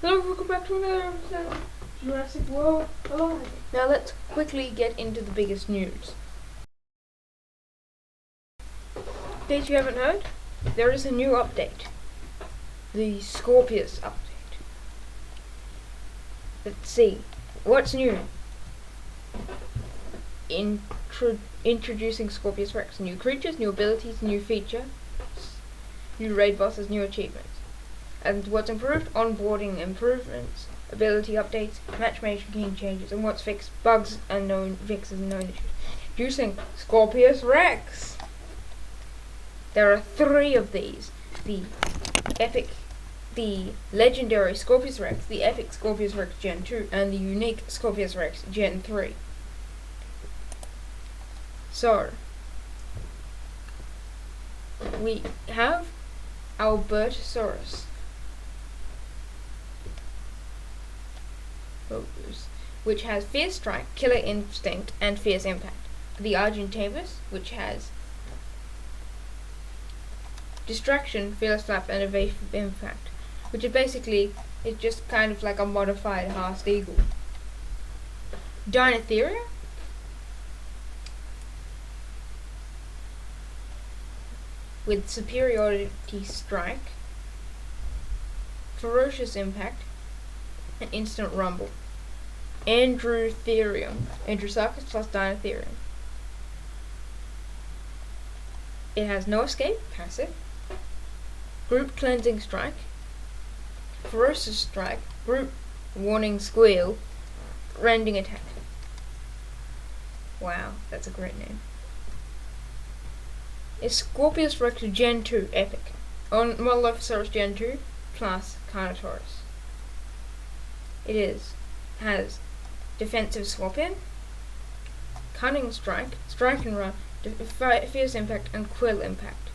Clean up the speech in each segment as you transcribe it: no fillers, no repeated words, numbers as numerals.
Hello, welcome back to another episode of Jurassic World Alive. Now let's quickly get into the biggest news. In case you haven't heard, there is a new update. The Scorpius update. Let's see. What's new? Introducing Scorpius Rex. New creatures, new abilities, new features, new raid bosses, new achievements. And what's improved? Onboarding improvements, ability updates, matchmaking changes, and what's fixed? Bugs and known fixes and known issues. Introducing Scorpius Rex. There are 3 of these: the legendary Scorpius Rex, the epic Scorpius Rex Gen 2, and the unique Scorpius Rex Gen 3. So, we have Albertosaurus, which has Fierce Strike, Killer Instinct, and Fierce Impact. The Argentavis, which has Distraction, Fearless Flap, and Evasive Impact, which is basically, it's just kind of like a modified Half Eagle. Dinotheria, with Superiority Strike, Ferocious Impact, and Instant Rumble. Andrewtherium, Andrewsarchus plus Dinotherium. It has No Escape, passive, Group Cleansing Strike, Ferocious Strike, Group Warning Squeal, Rending Attack. Wow, that's a great name. It's Scorpius Rex Gen 2 Epic, on Molophosaurus Gen 2 plus Carnotaurus. Has Defensive Scorpion, Cunning Strike, Strike and Run, Fierce Impact, and Quill Impact.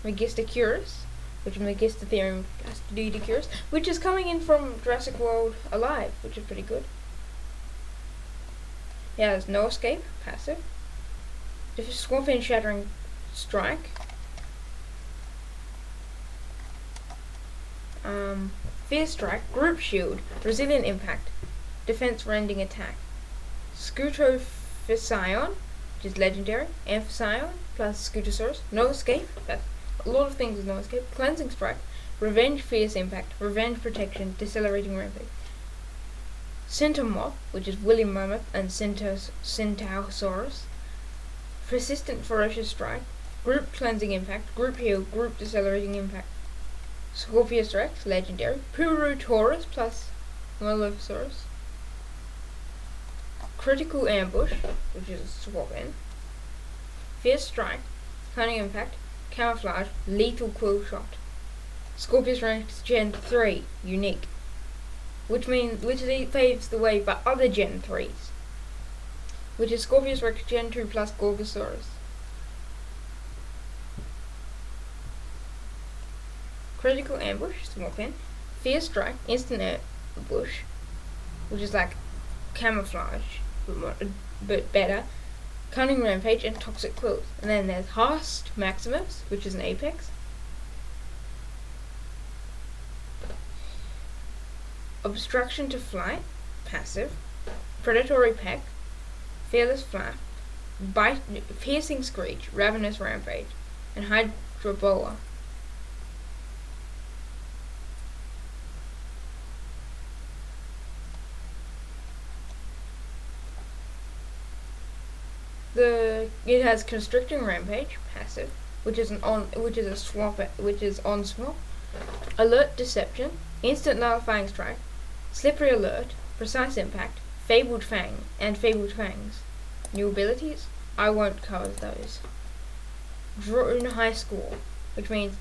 Megisticurus, which Megistotherium has to do Decurus, which is coming in from Jurassic World Alive, which is pretty good. It has No Escape, passive, Scorpion Shattering Strike, Fierce Strike, Group Shield, Resilient Impact, Defense Rending Attack, Scutophysion, which is legendary, Amphision plus Scutosaurus, No Escape, that's a lot of things with No Escape, Cleansing Strike, Revenge Fierce Impact, Revenge Protection, Decelerating Rampage, Centomoth, which is Woolly Mammoth and Centaurosaurus, Persistent Ferocious Strike, Group Cleansing Impact, Group Heal, Group Decelerating Impact, Scorpius Rex, legendary, Purotaurus plus Molophosaurus, Critical Ambush, which is a swap in, Fierce Strike, Cunning Impact, Camouflage, Lethal Quill Shot, Scorpius Rex Gen 3, unique, which paves the way for other Gen 3s, which is Scorpius Rex Gen 2 plus Gorgosaurus. Critical Ambush, swap in, Fierce Strike, Instant Ambush, which is like Camouflage, but better, Cunning Rampage, and Toxic Quills. And then there's Hast Maximus, which is an Apex, Obstruction to Flight, passive, Predatory Peck, Fearless Flap, Piercing Screech, Ravenous Rampage, and Hydroboa. It has Constricting Rampage, passive, which is on swap, Alert Deception, Instant Nullifying Strike, Slippery Alert, Precise Impact, Fabled Fang, and Fabled Fangs. New abilities? I won't cover those. Drone High Score, which means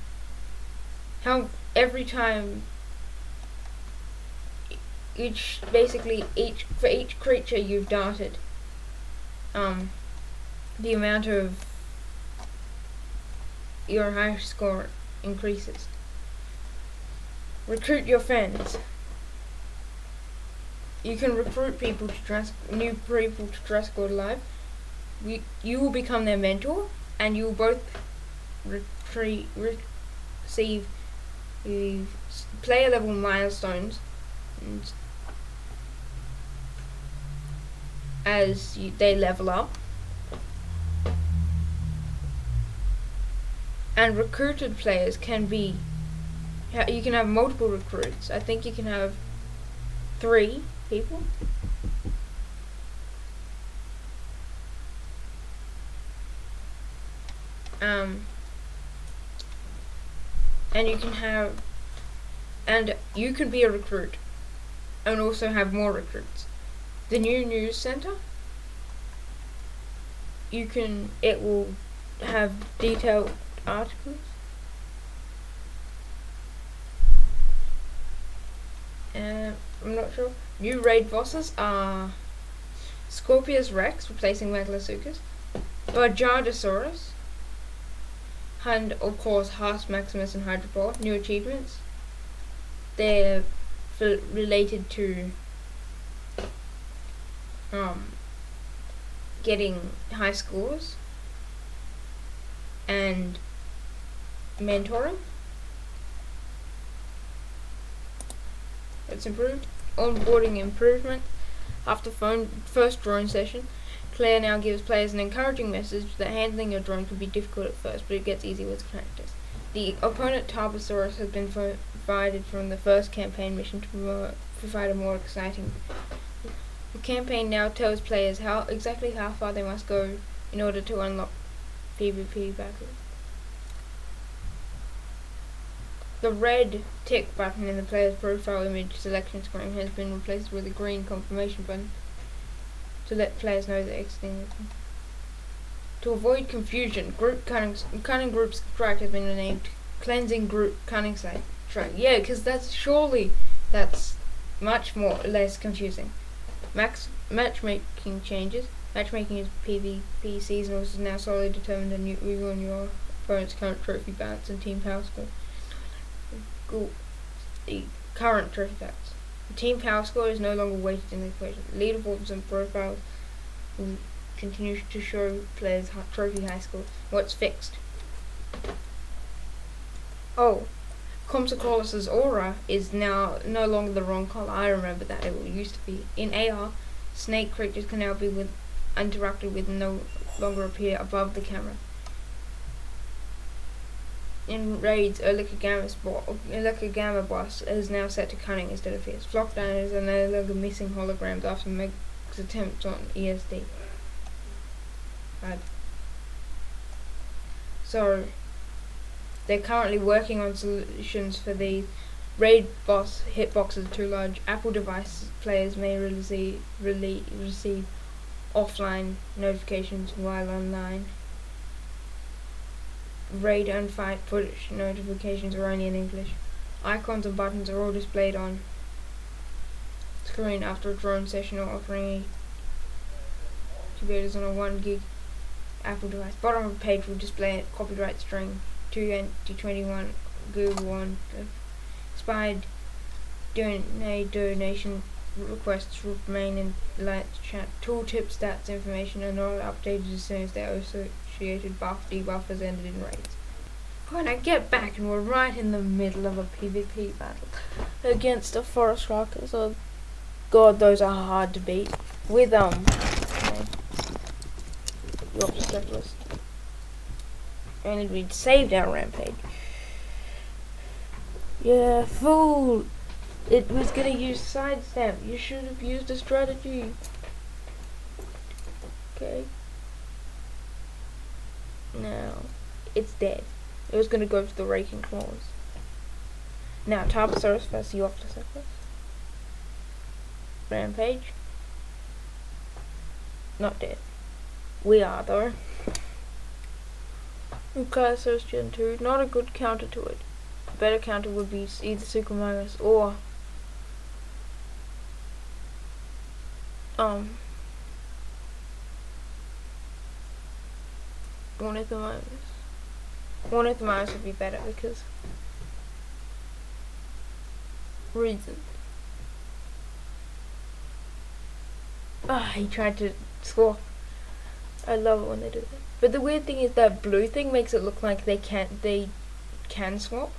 how every time for each creature you've darted, the amount of your high score increases. Recruit your friends. You can recruit new people to Jurassic World Alive. You will become their mentor, and you will both receive player level milestones they level up. And recruited players can be, you can have multiple recruits. I think you can have 3 people. And you can be a recruit and also have more recruits. The new news center, it will have detailed articles. I'm not sure. New raid bosses are Scorpius Rex, replacing Megalosuchus, Bajadasaurus, and of course Haas, Maximus, and Hydropod. New achievements. They're related to getting high scores and mentoring. It's improved. Onboarding improvement. After first drone session, Claire now gives players an encouraging message that handling your drone can be difficult at first, but it gets easier with practice. The opponent Tarbosaurus has been provided from the first campaign mission to provide a more exciting. The campaign now tells players exactly how far they must go in order to unlock PvP battles. The red tick button in the player's profile image selection screen has been replaced with a green confirmation button to let players know they're exiting. To avoid confusion, group cunning group strike has been renamed cleansing group cunning strike. Yeah, because that's much less confusing. Matchmaking changes. Matchmaking is PvP seasonal is now solely determined on you and your opponent's current trophy balance and team power score. The current trophy balance. The team power score is no longer weighted in the equation. Leaderboards and profiles will continue to show players' trophy high score. What's fixed? Oh, Compsogloss's aura is now no longer the wrong color. I remember that it used to be. In AR, snake creatures can now be interacted with and no longer appear above the camera. In raids, Gamma boss is now set to cunning instead of fierce. Flock diners are no longer missing holograms after Meg's attempts on ESD. So they're currently working on solutions for these. Raid boss hitboxes are too large. Apple device players may receive offline notifications while online. Raid and fight push notifications are only in English. Icons and buttons are all displayed on screen after a drone session or offering computers on a 1 gig Apple device. Bottom of the page will display a copyright string 2021 Google One. Expired donation requests remain in light chat. Tooltip stats information are not updated as soon as their associated debuffers ended in raids. When I get back and we're right in the middle of a PvP battle against the forest rockers. Oh god, those are hard to beat. With your specialist. And we'd saved our rampage. Yeah, fool! It was gonna use sidestep. You should have used a strategy. Okay. Now, it's dead. It was gonna go for the raking claws. Now, Tarbosaurus versus you off the surface. Rampage. Not dead. We are, though. Ukaisaurus Gen 2. Not a good counter to it. A better counter would be either Suchomimus or Ornithomimus. Ornithomimus would be better because reason. He tried to swap. I love it when they do that. But the weird thing is that blue thing makes it look like they can swap.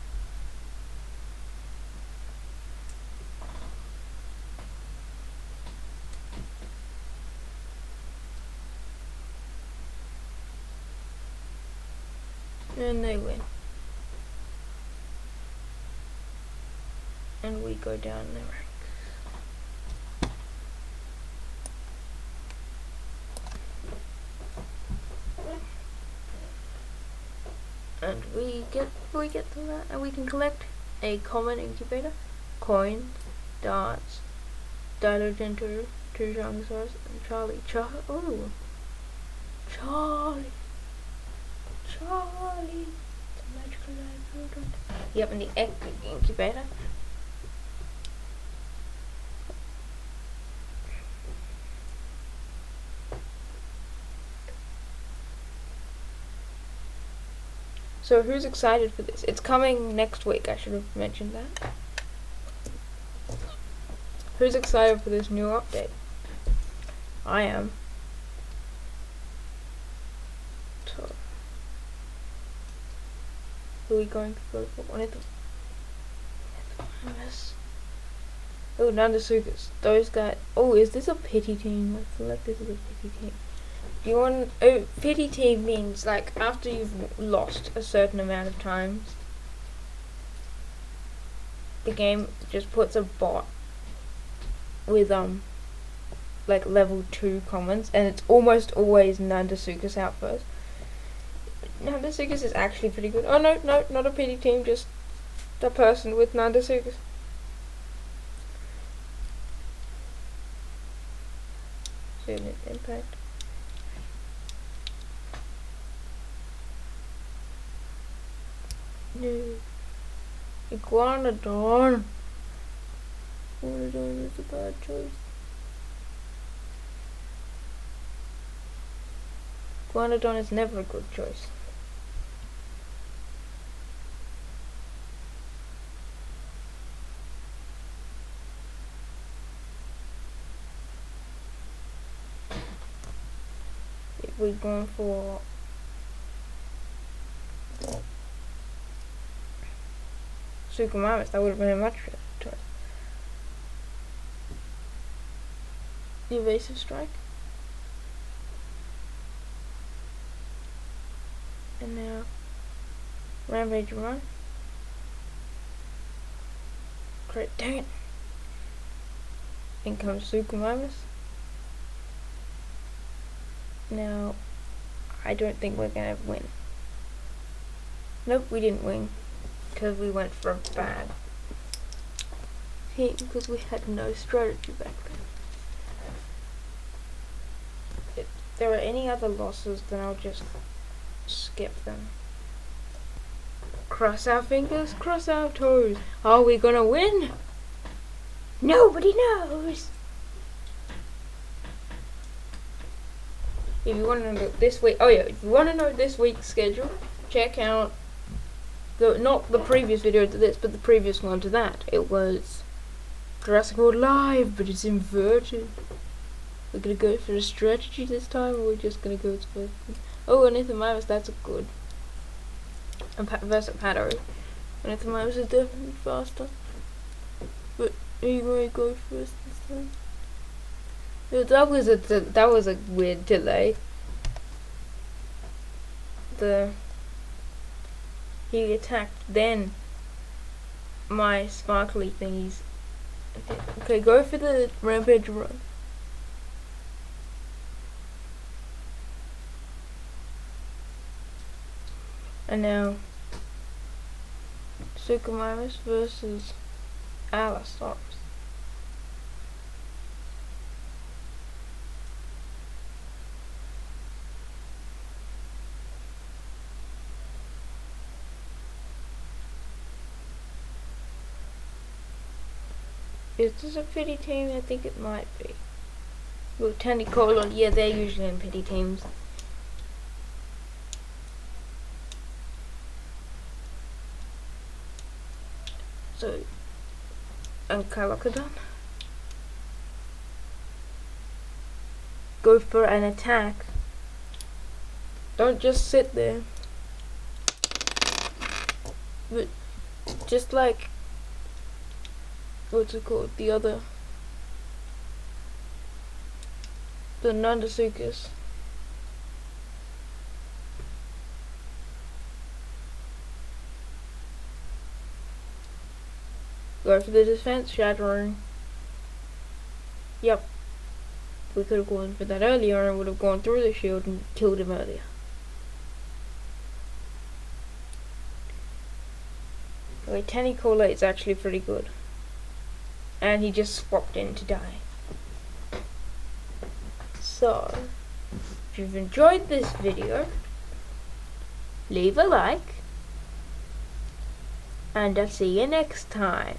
And they win. And we go down the ranks. And we get to that, and we can collect a common incubator, coins, darts, Dilogenter, two Dinosaurs, and Charlie. Charlie. It's a magical life. Yep, and the egg incubator. So who's excited for this? It's coming next week, I should have mentioned that. Who's excited for this new update? I am. So, who are we going to go for? One of them. Oh, Nandasukas. Those guys. Oh, is this a pity team? I feel like this is a pity team. You want pity team means like after you've lost a certain amount of times, the game just puts a bot with like level 2 commons, and it's almost always Nandasukas out first. Nandasukas is actually pretty good. Oh no, not a pity team, just the person with Nandasukas. Student impact. No. Iguanodon. Iguanodon is a bad choice. Iguanodon is never a good choice. If we're going for Suchomimus, that would have been a much better choice. Evasive strike. And now Rampage run. Great, dang it. In comes Suchomimus. Now I don't think we're gonna win. Nope, we didn't win. Because we went for a bad team, because we had no strategy back then. If there are any other losses, then I'll just skip them. Cross our fingers, cross our toes. Are we gonna win? Nobody knows. If you want to know this week, if you want to know this week's schedule, check out not the previous video to this, but the previous one to that. It was Jurassic World Live, but it's inverted. We're gonna go for a strategy this time, or we're just gonna go to Anithomimus, that's a good. And versus Pattery. Anithomimus is definitely faster. But are you gonna go first this time? Yeah, that was a weird delay. He attacked, then my sparkly thingies. Okay, go for the Rampage run. And now Suchomimus versus Allosaurus. Is this a pity team? I think it might be. Well, Tanicolon, yeah, they're usually in pity teams. So, and Calocodon. Go for an attack. Don't just sit there. But just like, what's it called? The Nandasukas. Go for the defense shattering. Yep. We could have gone for that earlier and would have gone through the shield and killed him earlier. Okay, Tentacola is actually pretty good. And he just swapped in to die. So, if you've enjoyed this video, leave a like. And I'll see you next time.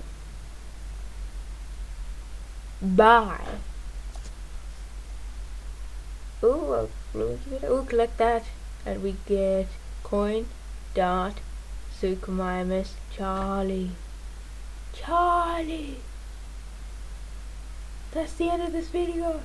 Bye. Ooh, collect that. And we get coin, dot, Suchomimus, Charlie. That's the end of this video.